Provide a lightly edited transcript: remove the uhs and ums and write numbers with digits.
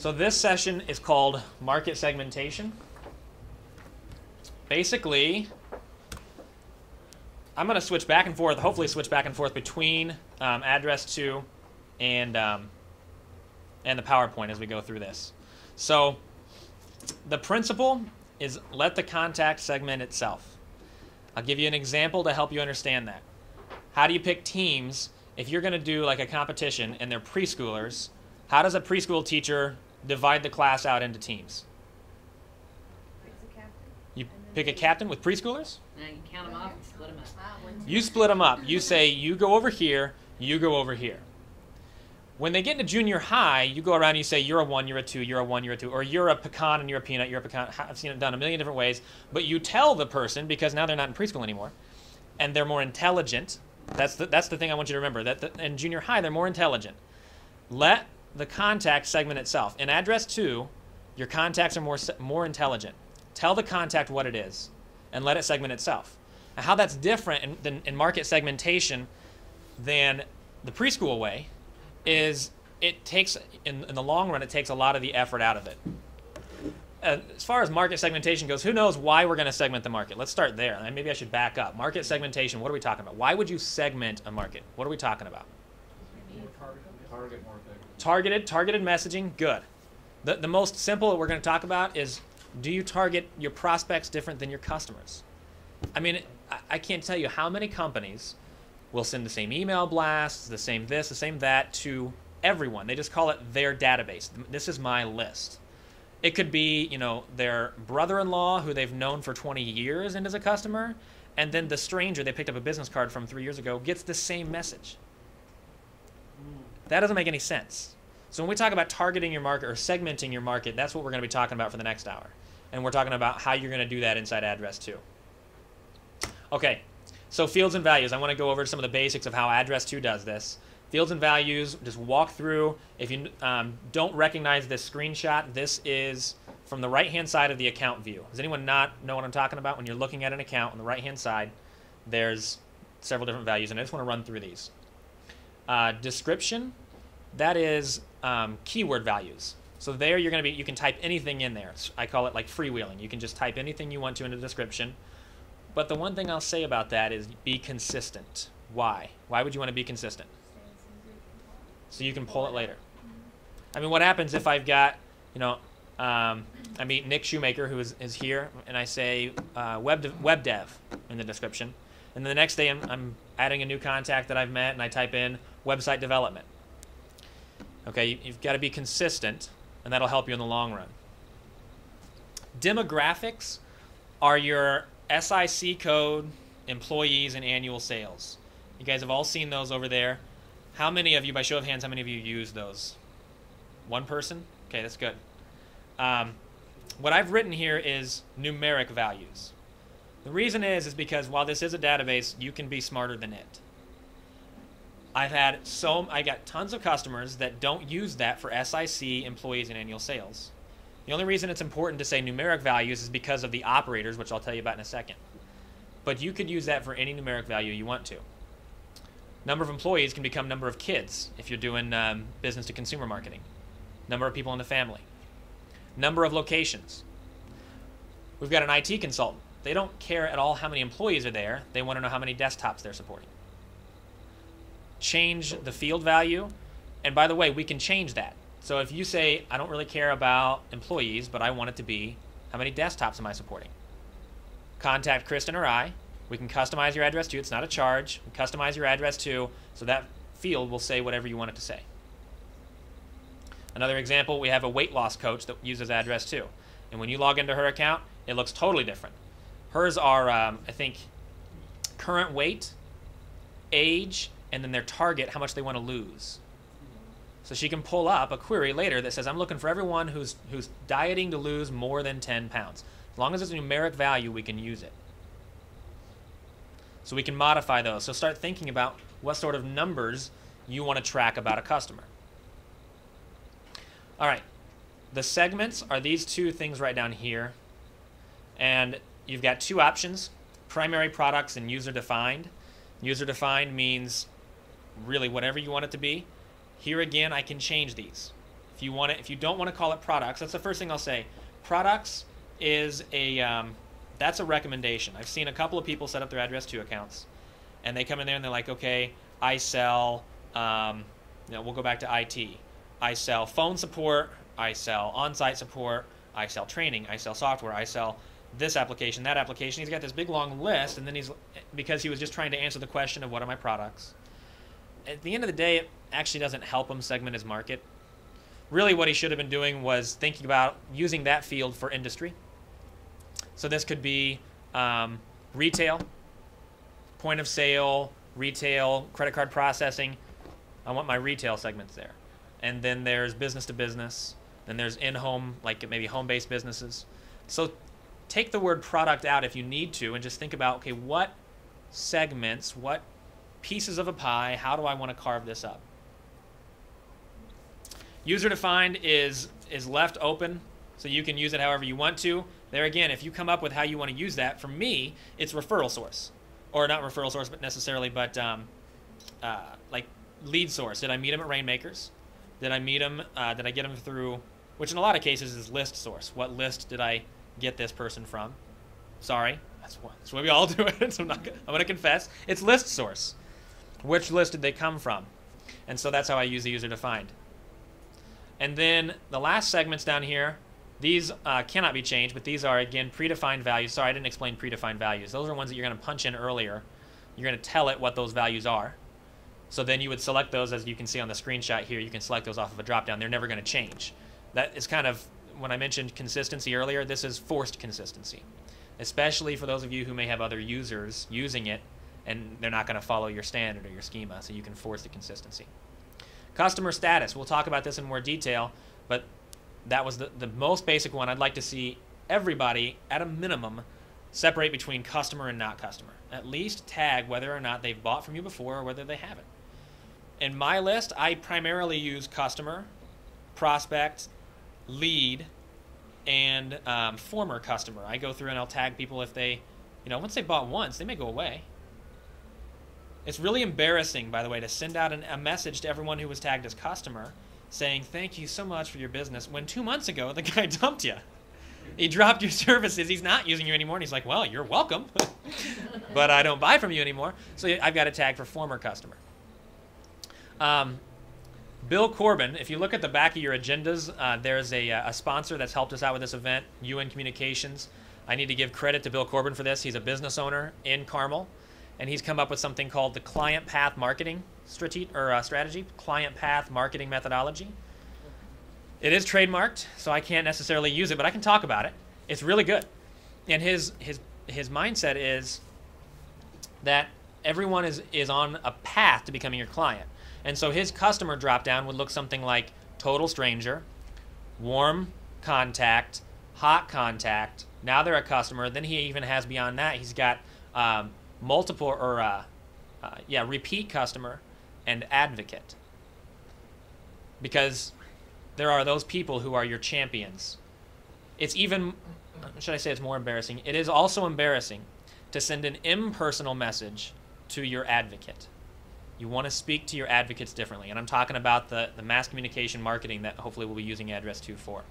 So this session is called Market Segmentation. Basically, I'm going to switch back and forth, hopefully switch back and forth between AddressTwo and the PowerPoint as we go through this. So the principle is let the contact segment itself. I'll give you an example to help you understand that. How do you pick teams if you're going to do like a competition and they're preschoolers? How does a preschool teacher divide the class out into teams? You pick a captain with preschoolers? Now you count them up and split them up. You split them up. You say, you go over here, you go over here. When they get into junior high, you go around and you say, you're a 1, you're a 2, you're a 1, you're a 2, or you're a pecan and you're a peanut, you're a pecan. I've seen it done a million different ways. But you tell the person, because now they're not in preschool anymore, and they're more intelligent. That's the thing I want you to remember, that in junior high, they're more intelligent. Let the contact segment itself. In AddressTwo, your contacts are more intelligent. Tell the contact what it is, and let it segment itself. Now, how that's different in market segmentation than the preschool way is it takes, in the long run, it takes a lot of the effort out of it. As far as market segmentation goes, who knows why we're going to segment the market? Let's start there. And maybe I should back up. Market segmentation, what are we talking about? Why would you segment a market? What are we talking about? Targeted messaging, good. The most simple that we're going to talk about is, do you target your prospects different than your customers? I mean, I can't tell you how many companies will send the same email blasts, the same this, the same that to everyone. They just call it their database. This is my list. It could be, you know, their brother-in-law who they've known for 20 years and is a customer, and then the stranger they picked up a business card from 3 years ago gets the same message. That doesn't make any sense. So when we talk about targeting your market or segmenting your market, that's what we're going to be talking about for the next hour. And we're talking about how you're going to do that inside AddressTwo. Okay, so fields and values. I want to go over some of the basics of how AddressTwo does this. Fields and values, just walk through. If you don't recognize this screenshot, this is from the right-hand side of the account view. Does anyone not know what I'm talking about? When you're looking at an account on the right-hand side, there's several different values, and I just want to run through these. Description, that is keyword values. So there you can type anything in there. I call it like freewheeling. You can just type anything you want to in the description. But the one thing I'll say about that is be consistent. Why? Why would you want to be consistent? So you can pull it later. I mean, what happens if I've got, you know, I meet Nick Shoemaker, who is here, and I say web dev in the description. And then the next day I'm adding a new contact that I've met, and I type in website development. Okay, you've got to be consistent, and that'll help you in the long run. Demographics are your SIC code, employees, and annual sales. You guys have all seen those over there. How many of you, by show of hands, how many of you use those? One person? Okay, that's good. What I've written here is numeric values. The reason is because while this is a database, you can be smarter than it. I got tons of customers that don't use that for SIC, employees, and annual sales. The only reason it's important to say numeric values is because of the operators, which I'll tell you about in a second. But you could use that for any numeric value you want to. Number of employees can become number of kids if you're doing business to consumer marketing. Number of people in the family. Number of locations. We've got an IT consultant. They don't care at all how many employees are there. They want to know how many desktops they're supporting. Change the field value. And by the way, we can change that. So if you say, I don't really care about employees, but I want it to be, how many desktops am I supporting? Contact Kristen or I. We can customize your AddressTwo. It's not a charge. We customize your AddressTwo, so that field will say whatever you want it to say. Another example, we have a weight loss coach that uses AddressTwo. And when you log into her account, it looks totally different. Hers are, I think, current weight, age, and then their target, how much they want to lose. So she can pull up a query later that says, I'm looking for everyone who's dieting to lose more than 10 pounds. As long as it's a numeric value, we can use it. So we can modify those. So start thinking about what sort of numbers you want to track about a customer. All right. The segments are these two things right down here. And you've got two options, primary products and user-defined. User-defined means really whatever you want it to be. Here again, I can change these. If you don't want to call it products, that's the first thing I'll say. Products is that's a recommendation. I've seen a couple of people set up their AddressTwo accounts, and they come in there and they're like, okay, I sell, we'll go back to IT. I sell phone support, I sell on-site support, I sell training, I sell software, I sell this application, that application. He's got this big long list, and then because he was just trying to answer the question of what are my products. At the end of the day, it actually doesn't help him segment his market. Really what he should have been doing was thinking about using that field for industry. So this could be retail, point of sale, retail, credit card processing. I want my retail segments there. And then there's business to business. Then there's in-home, like maybe home-based businesses. So take the word product out if you need to and just think about, okay, what segments, what pieces of a pie, how do I want to carve this up? User defined is left open, so you can use it however you want to. There again, if you come up with how you want to use that, for me, it's referral source. Or not referral source, but necessarily, but like lead source. Did I meet him at Rainmakers? Did I meet him? Did I get him through, which in a lot of cases is list source. What list did I get this person from? Sorry, that's the way we all do it. So I'm going to confess. It's list source. Which list did they come from? And so that's how I use the user defined. And then the last segments down here, these cannot be changed, but these are, again, predefined values. Sorry, I didn't explain predefined values. Those are ones that you're going to punch in earlier. You're going to tell it what those values are. So then you would select those, as you can see on the screenshot here. You can select those off of a drop-down. They're never going to change. That is kind of, when I mentioned consistency earlier, this is forced consistency, especially for those of you who may have other users using it, and they're not going to follow your standard or your schema, so you can force the consistency. Customer status. We'll talk about this in more detail, but that was the most basic one. I'd like to see everybody, at a minimum, separate between customer and not customer. At least tag whether or not they've bought from you before or whether they haven't. In my list, I primarily use customer, prospect, lead, and former customer. I go through and I'll tag people if they, once they bought once, they may go away. It's really embarrassing, by the way, to send out a message to everyone who was tagged as customer saying, thank you so much for your business, when 2 months ago, the guy dumped you. He dropped your services. He's not using you anymore. And he's like, well, you're welcome. But I don't buy from you anymore. So I've got a tag for former customer. Bill Corbin, if you look at the back of your agendas, there's a sponsor that's helped us out with this event, UN Communications. I need to give credit to Bill Corbin for this. He's a business owner in Carmel. And he's come up with something called the Client Path Marketing strategy, Client Path Marketing Methodology. It is trademarked, so I can't necessarily use it, but I can talk about it. It's really good. And his mindset is that everyone is on a path to becoming your client. And so his customer drop-down would look something like total stranger, warm contact, hot contact. Now they're a customer. Then he even has beyond that, he's got multiple or repeat customer and advocate, because there are those people who are your champions. It's even, should I say it's more embarrassing? It is also embarrassing to send an impersonal message to your advocate. You want to speak to your advocates differently, and I'm talking about the mass communication marketing that hopefully we'll be using AddressTwo for.